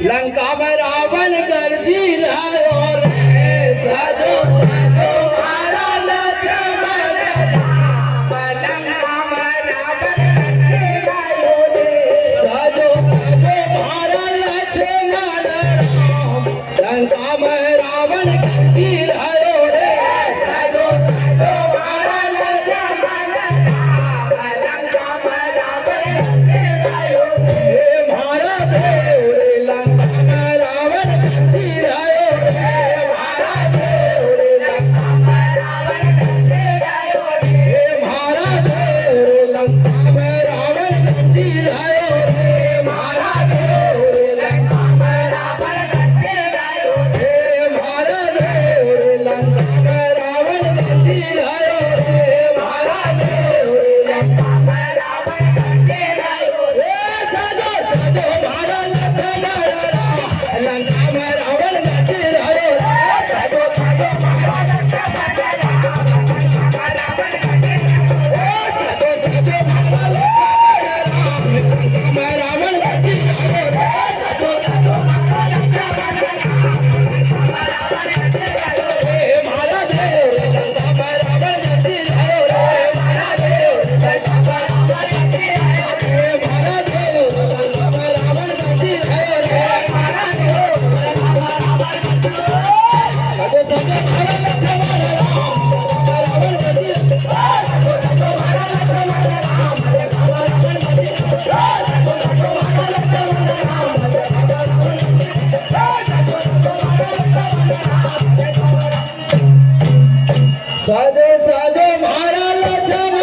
लंका में रावण गर्जी रहो रे साजो साजो मारा लक्ष्मण राम लंका में रावण गर्जी रहो रे साजो साजो मारा लक्ष्मण राम लंका में रावण गर्जी रहो रे साजो साजो मारा लक्ष्मण राम लंका में रावण गर्जी रहो रे मारा देव रे लंका में रावण गर्जी रहो रे मारा देव रे लंका में रावण गर्जी रहो रे मारा देव रे लंका में रावण गर्जी रहो रे मारा देव रे लंका में रावण गर्जी रहो रे मारा देव रे लंका में रावण गर्जी रहो रे मारा देव रे लंका में रावण गर्जी रहो रे साजो साजो मारा लक्ष्मण राम लंका में रावण गर्जी रहो रे साजो साजो मारा लक्ष्मण राम लंका में रावण गर्जी रहो रे साजो साजो मारा लक्ष्मण राम लंका में रावण गर्जी रहो रे साजो साजो मारा लक्ष्मण राम लंका में रावण गर्जी रहो रे मारा देव रे लंका में रावण गर्जी रहो रे मारा देव रे लंका में रावण गर्जी रहो रे मारा देव रे लंका में रावण गर्जी रहो रे मारा देव रे लंका में रावण गर्जी रहो रे साजो साजो मारा लक्ष्मण राम लंका में रावण गर्जी रहो रे साजो साजो मारा लक्ष्मण राम लंका में रावण गर्जी रहो रे साजो साजो मारा लक्ष्मण राम लंका में रावण गर्जी रहो रे साजो साजो मारा लक्ष्मण राम लंका में साजो साजो मारा लक्ष्मण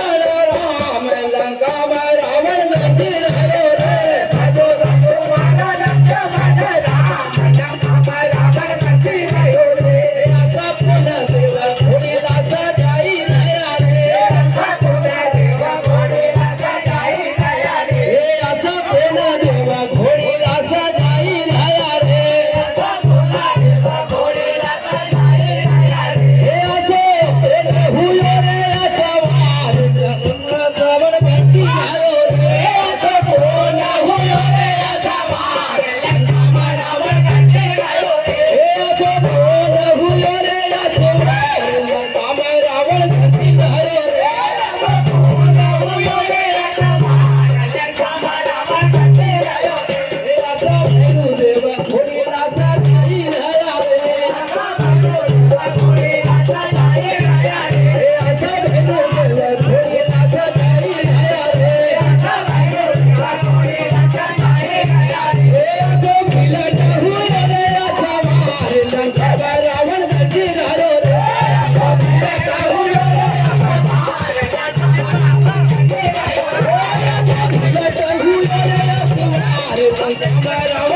राम लंका में रावण गर्जी रहो रे साजो साजो मारा लक्ष्मण राम लंका में रावण गर्जी रहो रे आसा पुन देव घोड़ी लासा जाई नया रे आसा पुन देव घोड़ी लासा जाई नया रे आसा पुन देव घोड़ी लासा जाई नया रे आसा पुन देव घोड़ी लासा जाई नया रे आजो प्रेम हुयो रे अजवार रावण गर्जी रहो रे आजो पुन हुयो रे अजवार लंका में रावण गर्जी रहो रे आजो पुन हुयो रे अजवार लंका में रावण गर्जी रहो रे आजो पुन हुयो रे अजवार लंका में रावण गर्जी रहो रे आजो भेनु देव घोड़ी लासा जाई नया रे आजो भेनु देव घोड़ी लासा जाई नया रे आजो भेनु देव घोड़ी लासा जाई नया रे आजो भेनु देव घोड़ी लासा जाई नया रे आजो मिलन हुयो रे अजवार लंका में रावण गर्जी रहो रे आजो मिलन हुयो रे अजवार लंका में रावण गर्जी रहो रे आजो मिलन हुयो रे अजवार लंका में रावण